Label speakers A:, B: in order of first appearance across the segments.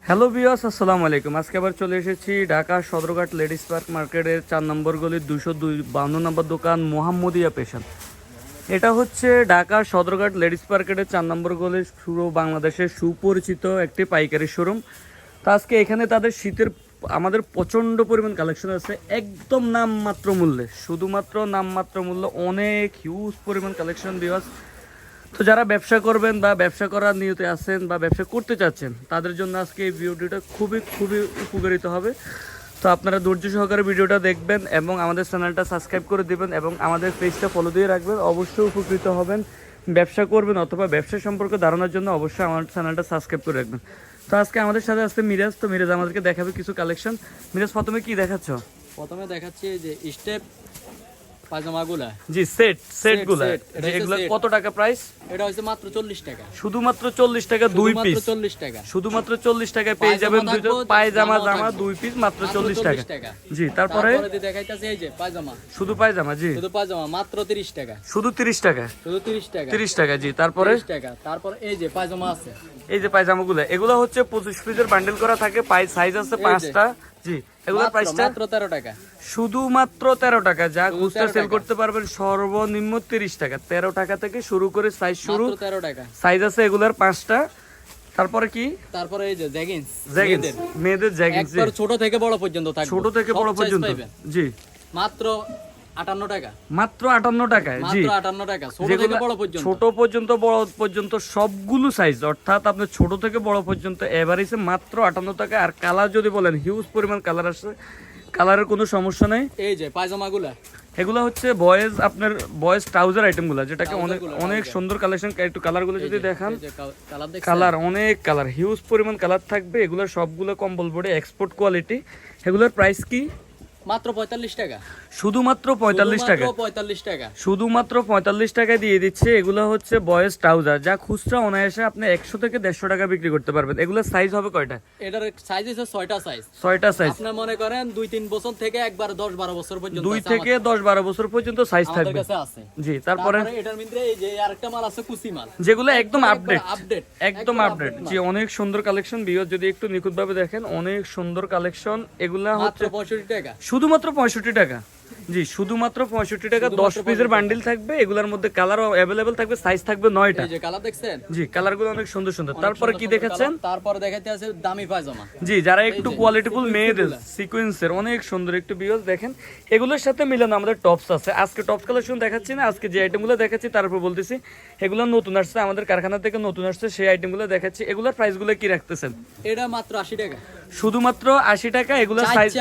A: Hello viewers, আসসালামু আলাইকুম। আজকে আবার চলে এসেছি ঢাকা সদরঘাট লেডিস পার্ক মার্কেটের 4 নম্বর গলির 252 নম্বর দোকান মোহাম্মদিয়া পেশন। এটা হচ্ছে ঢাকা সদরঘাট লেডিস মার্কেটের 4 নম্বর গলির পুরো বাংলাদেশের সুপরিচিত একটি পাইকারি শোরুম। তো আজকে এখানে তাদের শীতের আমাদের প্রচণ্ড পরিমাণ কালেকশন আছে, একদম নামমাত্র মূল্যে, শুধুমাত্র নামমাত্র মূল্য, অনেক হিউজ পরিমাণ কালেকশন ভিউয়ার্স। তো যারা ব্যবসা করবেন বা ব্যবসা করার নিয়তে আছেন বা ব্যবসা করতে চাচ্ছেন তাদের জন্য আজকে এই ভিডিওটা খুবই খুবই উপকারিত হবে। তো আপনারা ধৈর্য সহকারে ভিডিওটা দেখবেন এবং আমাদের চ্যানেলটা সাবস্ক্রাইব করে দেবেন এবং আমাদের পেজটা ফলো দিয়ে রাখবেন, অবশ্যই উপকৃত হবেন। ব্যবসা করবেন অথবা ব্যবসা সম্পর্কে ধারণার জন্য অবশ্যই আমার চ্যানেলটা সাবস্ক্রাইব করে রাখবেন। তো আজকে আমাদের সাথে আসছে মিরাজ। তো মিরাজ আমাদেরকে দেখাবে কিছু কালেকশন। মিরাজ, প্রথমে কি দেখাচ্ছ?
B: প্রথমে দেখাচ্ছি যে স্টেপ পায়জামাগুলা।
A: জি, সেটগুলো। এগুলো কত টাকা প্রাইস?
B: এটা হচ্ছে মাত্র 40 টাকা।
A: শুধুমাত্র 40 টাকা, দুই পিস।
B: 40 টাকা,
A: শুধুমাত্র 40 টাকায় পেয়ে যাবেন দুটো পায়জামা, জামা দুই পিস, মাত্র 40 টাকা। জি, তারপরে
B: দেখাইতাছি এই যে পায়জামা,
A: শুধু পায়জামা। জি,
B: শুধু পায়জামা মাত্র 30 টাকা,
A: শুধু 30 টাকা,
B: শুধু 30 টাকা,
A: 30 টাকা। জি, তারপরে
B: 30 টাকা। তারপর এই যে পায়জামা আছে,
A: এই যে পায়জামাগুলো, এগুলো হচ্ছে 25 পিসের বান্ডেল করা থাকে, সাইজ আছে 5টা। জি, এগুলোর প্রাইসটা
B: মাত্র 13 টাকা,
A: শুধুমাত্র 13 টাকা। যা খুচরা সেল করতে পারবেন সর্বনিম্ন 30 টাকা। 13 টাকা থেকে শুরু করে সাইজ শুরু,
B: মাত্র 13 টাকা।
A: সাইজ আছে এগুলোর 5টা। তারপরে কি?
B: তারপরে এই যে জ্যাগিন্স,
A: মেয়েদের জ্যাগিন্স,
B: একবার ছোট থেকে বড় পর্যন্ত থাকবে,
A: ছোট থেকে বড় পর্যন্ত। জি,
B: মাত্র 58 টাকা,
A: মাত্র 58 টাকায়। জি,
B: মাত্র 58 টাকা, ছোট থেকে বড় পর্যন্ত,
A: ছোট পর্যন্ত বড় পর্যন্ত সবগুলো সাইজ, অর্থাৎ আপনার ছোট থেকে বড় পর্যন্ত এভারেজে মাত্র 58 টাকা। আর কালার যদি বলেন, হিউজ পরিমাণ কালার আছে, কালারের কোনো সমস্যা নাই।
B: এই যে পায়জামাগুলা,
A: এগুলো হচ্ছে বয়েজ, আপনার বয়েজ ট্রাউজার আইটেমগুলো, যেটাকে অনেক অনেক সুন্দর কালেকশন। একটু কালারগুলো যদি দেখান, কালার অনেক কালার, হিউজ পরিমাণ কালার থাকবে। এগুলো সবগুলো কম্বল বোর্ডে এক্সপোর্ট কোয়ালিটি। এগুলোর প্রাইস কি?
B: মাত্র 45 টাকা,
A: শুধুমাত্র 45 টাকা,
B: 45 টাকা,
A: শুধুমাত্র 45 টাকায় দিয়ে দিচ্ছে। এগুলো হচ্ছে বয়েজ ট্রাউজার, যা খুচরা অনায়াসে আপনি 100 থেকে 150 টাকা বিক্রি করতে পারবেন। এগুলোর সাইজ হবে কয়টা?
B: এটার সাইজ হচ্ছে 6টা সাইজ।
A: 6টা সাইজ।
B: আপনি মনে করেন 2-3 বছর থেকে একবার 10-12 বছর পর্যন্ত,
A: 2 থেকে 10-12 বছর পর্যন্ত সাইজ
B: আমাদের
A: থাকবে।
B: কাছে আছে।
A: জি, তারপরে
B: এটার মধ্যে এই যে আরেকটা মাল আছে, কুচি মাল,
A: যেগুলো একদম আপডেট,
B: আপডেট,
A: একদম আপডেট। জি, অনেক সুন্দর কালেকশন। ভিউয়ার যদি একটু নিখুঁতভাবে দেখেন, অনেক সুন্দর কালেকশন। এগুলা
B: মাত্র
A: হচ্ছে
B: 65 টাকা,
A: শুধুমাত্র 65 টাকা। জি, শুধুমাত্র 65 টাকা। 10 পিসের বান্ডিল থাকবে। এগুলোর মধ্যে কালার अवेलेबल থাকবে, সাইজ থাকবে 9টা।
B: এই যে কালার দেখছেন?
A: জি, কালারগুলো অনেক সুন্দর সুন্দর। তারপরে কি দেখাচ্ছেন?
B: তারপরে দেখাইতে আছে দামি পায়জামা।
A: জি, যারা একটু কোয়ালিটিফুল মেয়েদের সিকোয়েন্সের, অনেক সুন্দর একটু ভিউয়ার্স দেখেন। এগুলোর সাথে মিলানো আমাদের টপস আছে। আজকে টপস কালেকশন দেখাচ্ছি না, আজকে যে আইটেমগুলো দেখাচ্ছি তারপর বলতেছি এগুলো নতুন আসছে, আমাদের কারখানা থেকে নতুন আসছে, সেই আইটেমগুলো দেখাচ্ছি। এগুলোর প্রাইসগুলো কি রাখতেছেন?
B: এটা মাত্র 80 টাকা,
A: শুধুমাত্র 80 টাকা। এগুলো সাইজ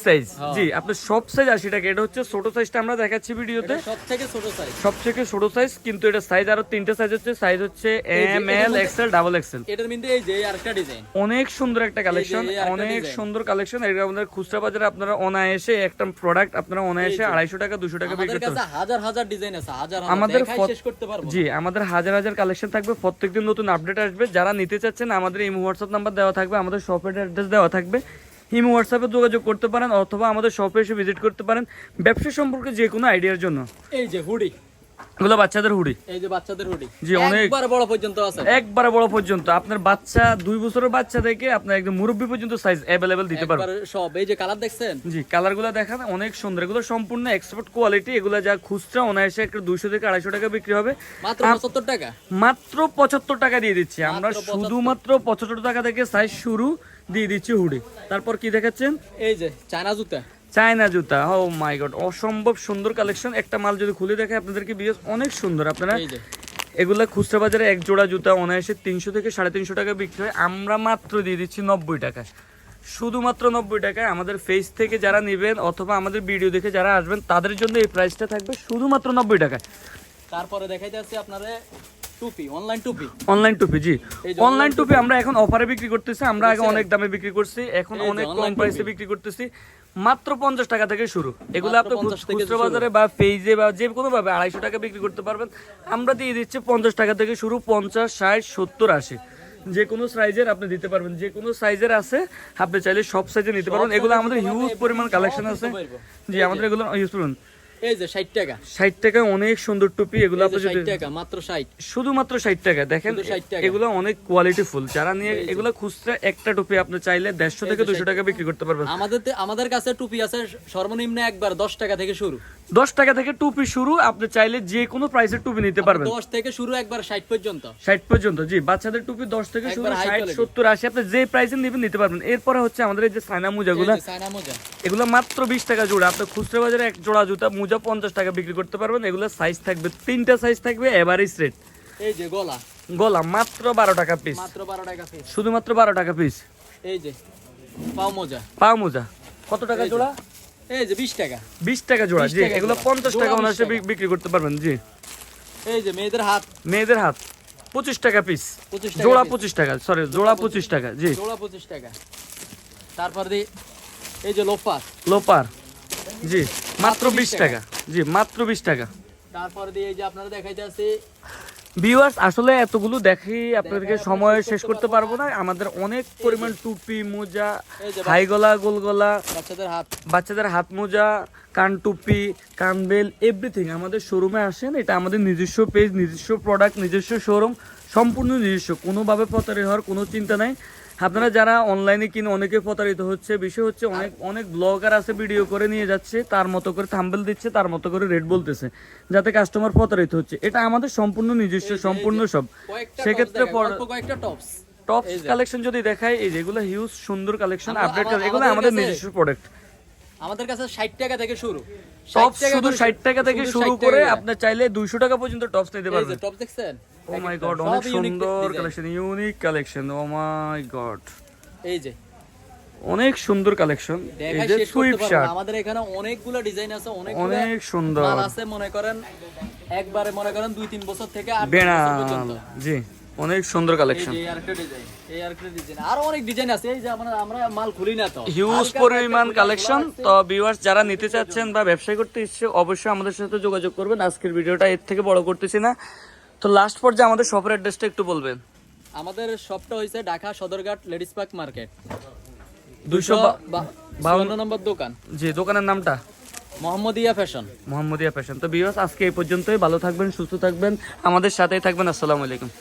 A: সাইজ। জি, আপনার সব সাইজ 80 টাকা। এটা হচ্ছে ছোট সাইজটা আমরা দেখাচ্ছি ভিডিওতে,
B: সবথেকে ছোট সাইজ,
A: সবথেকে ছোট সাইজ। কিন্তু এটা সাইজ আরো 3টা সাইজ হচ্ছে, সাইজ হচ্ছে এম, এল, এক্সেল, ডাবল এক্সেল।
B: এটার মধ্যে এই যে আরেকটা ডিজাইন,
A: অনেক সুন্দর একটা কালেকশন, অনেক সুন্দর কালেকশন। এর আমাদের খুচরা বাজারে আপনারা অনায়াসে একটা প্রোডাক্ট আপনারা অনায়াসে 250 টাকা 200 টাকা বিক্রি করতে পারবেন।
B: হাজার হাজার ডিজাইন আছে, হাজার হাজার
A: আমাদের
B: দেখাই শেষ করতে পারবো।
A: জি, আমাদের হাজার হাজার কালেকশন থাকবে, প্রত্যেকদিন নতুন আপডেট আসবে। যারা নিতে চাচ্ছেন, আমাদের এই হোয়াটসঅ্যাপ নাম্বার দেওয়া থাকবে, আমাদের শপের অ্যাড্রেস দেওয়া থাকবে। ইমো হোয়াটসঅ্যাপে যোগাযোগ করতে পারেন অথবা আমাদের শপে এসে ভিজিট করতে পারেন ব্যবসা সম্পর্কে যে কোনো আইডিয়ার জন্য।
B: এই যে হুডি,
A: এগুলো বাচ্চাদের হুডি।
B: এই যে বাচ্চাদের হুডি,
A: জি, অনেক
B: একবার বড় পর্যন্ত আছে,
A: একবারে বড় পর্যন্ত। আপনার বাচ্চা 2 বছরের বাচ্চা থেকে আপনার একদম মুরব্বি পর্যন্ত সাইজ अवेलेबल দিতে পারবেন
B: সব। এই যে কালার দেখছেন?
A: জি, কালারগুলো দেখান, অনেক সুন্দর। এগুলো সম্পূর্ণ এক্সপোর্ট কোয়ালিটি। এগুলো যা খুচরা অনায়াসে একটা 200 থেকে 250 টাকা বিক্রি হবে।
B: মাত্র 75 টাকা,
A: মাত্র 75 টাকা দিয়ে দিচ্ছি আমরা। শুধুমাত্র 75 টাকা থেকে সাইজ শুরু দিয়ে দিচ্ছি হুডি। তারপর কি দেখাচ্ছেন?
B: এই যে চায়না জুতা,
A: চায়না জুতা। ও মাই গড, অসম্ভব সুন্দর কালেকশন। একটা মাল যদি খুলে দেখে আপনাদেরকে বিশেষ অনেক সুন্দর। আপনারা এগুলা খুচরা বাজারে এক জোড়া জুতা অনায়াসে 300 থেকে 350 টাকা বিক্রি হয়, আমরা মাত্র দিয়ে দিচ্ছি 90 টাকা। শুধুমাত্র 90 টাকায়। আমাদের ফেস থেকে যারা নেবেন অথবা আমাদের ভিডিও দেখে যারা আসবেন তাদের জন্য এই প্রাইসটা থাকবে শুধুমাত্র 90 টাকা।
B: তারপরে দেখাই যাচ্ছে আপনারা টুপি, অনলাইন টুপি,
A: অনলাইন টুপি। জি, অনলাইন টুপি আমরা এখন অফারে বিক্রি করতেছি। আমরা আগে অনেক দামে বিক্রি করছি, এখন অনেক কম প্রাইসে বিক্রি করতেছি। মাত্র 50 টাকা থেকে শুরু। এগুলো আপনি খুচরা বাজারে বা পেজে বা যে কোনো ভাবে 250 টাকা বিক্রি করতে পারবেন। আমরা দিয়ে দিচ্ছি 50 টাকা থেকে শুরু, 50, 60, 70, 80 যে কোনো সাইজের আপনি দিতে পারবেন। যে কোনো সাইজের আছে, আপনি চাইলে সব সাইজে নিতে পারবেন। এগুলো আমাদের হিউজ পরিমাণ কালেকশন আছে। জি, আমাদের এগুলো ইউজ করুন।
B: এই যে 60 টাকা,
A: 60 টাকায় অনেক সুন্দর টুপি, এগুলো আপনি যদি
B: 60 টাকা মাত্র 60,
A: শুধুমাত্র 60 টাকা দেখেন,
B: শুধু 60 টাকা।
A: এগুলো অনেক কোয়ালিটি ফুল। যারা নিয়ে এগুলো খুচরা একটা টুপি আপনি চাইলে 150 থেকে 200 টাকা বিক্রি করতে পারবেন।
B: আমাদের কাছে টুপি আছে সর্বনিম্ন একবার 10 টাকা থেকে শুরু,
A: 10 টাকা থেকে টুপি শুরু, আপনি চাইলে যে কোনো প্রাইসের টুপি নিতে পারবেন।
B: 10 থেকে শুরু একবার 60 পর্যন্ত,
A: 60 পর্যন্ত, জি। বাচ্চাদের টুপি 10 থেকে শুরু,
B: একবার high
A: 60
B: quality।
A: 70 80 আপনি যে প্রাইসে নেবেন নিতে পারবেন। এরপরে হচ্ছে আমাদের এই যে সাইনা মোজাগুলো,
B: এই যে চায়না মোজা,
A: এগুলো মাত্র 20 টাকা জোড়া। আপনি খুচরা বাজারে এক জোড়া জুতা মোজা 50 টাকা বিক্রি করতে পারবেন। এগুলো সাইজ থাকবে 3টা সাইজ থাকবে, এভারেজ রেট।
B: এই যে গলা,
A: গলা মাত্র 12 টাকা পিস,
B: মাত্র 12 টাকা পিস।
A: শুধুমাত্র 12 টাকা পিস।
B: এই যে পাও মোজা,
A: পা মোজা কত টাকা
B: এই যে।
A: জোড়া?
B: এই যে 20 টাকা,
A: 20 টাকা জোড়া,
B: 20
A: জি।
B: টাকা
A: এগুলো
B: জোড়া।
A: 50 টাকা
B: জোড়া
A: অনায়াসে
B: 20 টাকা।
A: বিক্রি করতে পারবেন, জি।
B: এই যে মেয়েদের হাত,
A: মেয়েদের হাত 25 টাকা পিস,
B: 25 টাকা
A: জোড়া
B: piece।
A: 25 টাকা, সরি জোড়া 25 টাকা, জি।
B: জোড়া 25 টাকা। তারপর দি এই যে লোফার,
A: লোপার, জি, মাত্র 20
B: 20
A: টাকা, জি, মাত্র 20 টাকা।
B: তারপর দি এই যে আপনারা দেখাইতে আছে,
A: ভিউয়ার্স আসলে এতগুলো দেখি আপনাদেরকে সময় শেষ করতে পারবো না। আমাদের অনেক পরিমাণ টুপি, মোজা,
B: এই যে
A: হাই গলা, গোল গলা,
B: বাচ্চাদের হাত,
A: বাচ্চাদের হাত মোজা, কান টুপি, কানবেল, এভরিথিং আমাদের শোরুমে আসেন। এটা আমাদের নিজস্ব পেজ, নিজস্ব প্রোডাক্ট, নিজস্ব শোরুম, সম্পূর্ণ নিজস্ব। কোনোভাবে প্রতারিত হওয়ার কোনো চিন্তা নাই। আপনারা যারা অনলাইনে কিনে অনেকে প্রতারিত হচ্ছে, বিষয় হচ্ছে অনেক অনেক ব্লগার আছে ভিডিও করে নিয়ে যাচ্ছে, তার মতো করে থাম্বনেল দিচ্ছে, তার মতো করে রেট বলতেছে, যাতে কাস্টমার প্রতারিত হচ্ছে। এটা আমাদের সম্পূর্ণ নিজস্ব, সম্পূর্ণ সব।
B: কয়েকটা
A: সেক্ষেত্রে
B: কয়েকটা টপস,
A: টপ
B: এই যে।
A: কালেকশন যদি দেখাই, এই যেগুলো হিউজ সুন্দর কালেকশন, আপডেট, এগুলো
B: আমাদের
A: আমাদের
B: কাছে-
A: নিজস্ব প্রোডাক্ট।
B: আমাদের কাছে 60 টাকা থেকে শুরু,
A: টপ
B: 60 টাকা
A: শুধু
B: করে
A: 60 টাকা থেকে
B: শুধু
A: শুরু
B: 60
A: করে
B: টাকা।
A: আপনি চাইলে 200 টাকা পর্যন্ত টপস নিতে
B: এই যে
A: পারবেন।
B: টপ দেখছেন,
A: ও মাই গড,
B: সব
A: অনেক
B: unique
A: সুন্দর
B: design।
A: কালেকশন, ইউনিক কালেকশন, ও মাই গড,
B: এই যে
A: অনেক সুন্দর কালেকশন। এই
B: দেখাই
A: যে
B: শেষ করতে
A: সুইপ
B: পারবো না।
A: শার্ট,
B: আমাদের এখানে অনেকগুলো ডিজাইন আছে, অনেকগুলো
A: অনেক সুন্দর,
B: মাল আছে, মনে করেন একবারে মনে করেন 2-3 বছর থেকে 8 বছর
A: বেনাল,
B: পর্যন্ত।
A: জি, অনেক সুন্দর
B: এই
A: কালেকশন,
B: যে আরেকটা ডিজাইন, এই আরেকটা ডিজাইন, আরো অনেক ডিজাইন আছে। এই যে আমরা মাল খুলি না তো,
A: হিউজ
B: হালকা
A: পরিমাণ
B: কয়েকটা
A: কালেকশন।
B: খোলা
A: তো ভিউয়ার্স যারা নিতে চাচ্ছেন বা ব্যবসা করতে ইচ্ছুক, অবশ্যই আমাদের সাথে যোগাযোগ করবেন। আজকের ভিডিওটা এর থেকে বড় করতেছি না। তো লাস্ট পর্যায়ে আমাদের শপের অ্যাড্রেসটা একটু বলবেন।
B: আছে। আমাদের শপটা হইছে Dhaka Sadarghat ladies park market,
A: 252
B: নম্বর দোকান,
A: জি। দোকানের নামটা
B: মোহাম্মদিয়া ফ্যাশন।
A: মোহাম্মদিয়া ফ্যাশন। তো ভিউয়ার্স আজকে এই পর্যন্তই। ভালো থাকবেন, সুস্থ থাকবেন, আমাদের সাথেই থাকবেন। আসসালামু আলাইকুম।